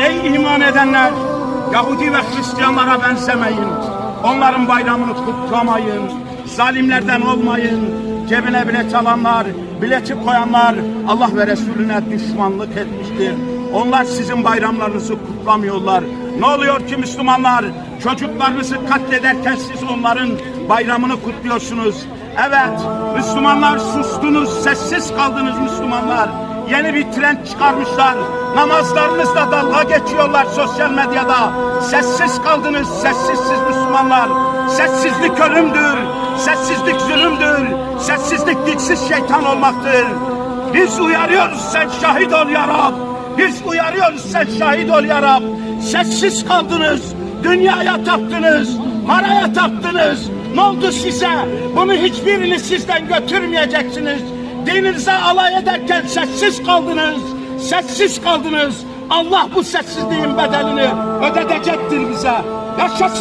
Ey iman edenler! Yahudi ve Hristiyanlara benzemeyin. Onların bayramını kutlamayın. Zalimlerden olmayın. Cebine bilet alanlar, bileti koyanlar Allah ve Resulüne düşmanlık etmiştir. Onlar sizin bayramlarınızı kutlamıyorlar. Ne oluyor ki Müslümanlar? Çocuklarınızı katlederken siz onların bayramını kutluyorsunuz. Evet, Müslümanlar sustunuz, sessiz kaldınız Müslümanlar. Yeni bir trend çıkarmışlar. Namazlarınızla dalga geçiyorlar sosyal medyada. Sessiz kaldınız, sessizsiz Müslümanlar. Sessizlik ölümdür, sessizlik zulümdür, sessizlik dilsiz şeytan olmaktır. Biz uyarıyoruz, sen şahit ol ya Rab. Biz uyarıyoruz, sen şahit ol ya Rab. Sessiz kaldınız, dünyaya taptınız, paraya taptınız. Ne oldu size? Bunu hiçbirini sizden götürmeyeceksiniz. Dininize alay ederken sessiz kaldınız. Sessiz kaldınız. Allah bu sessizliğin bedelini ödetecektir bize. Yaşasın!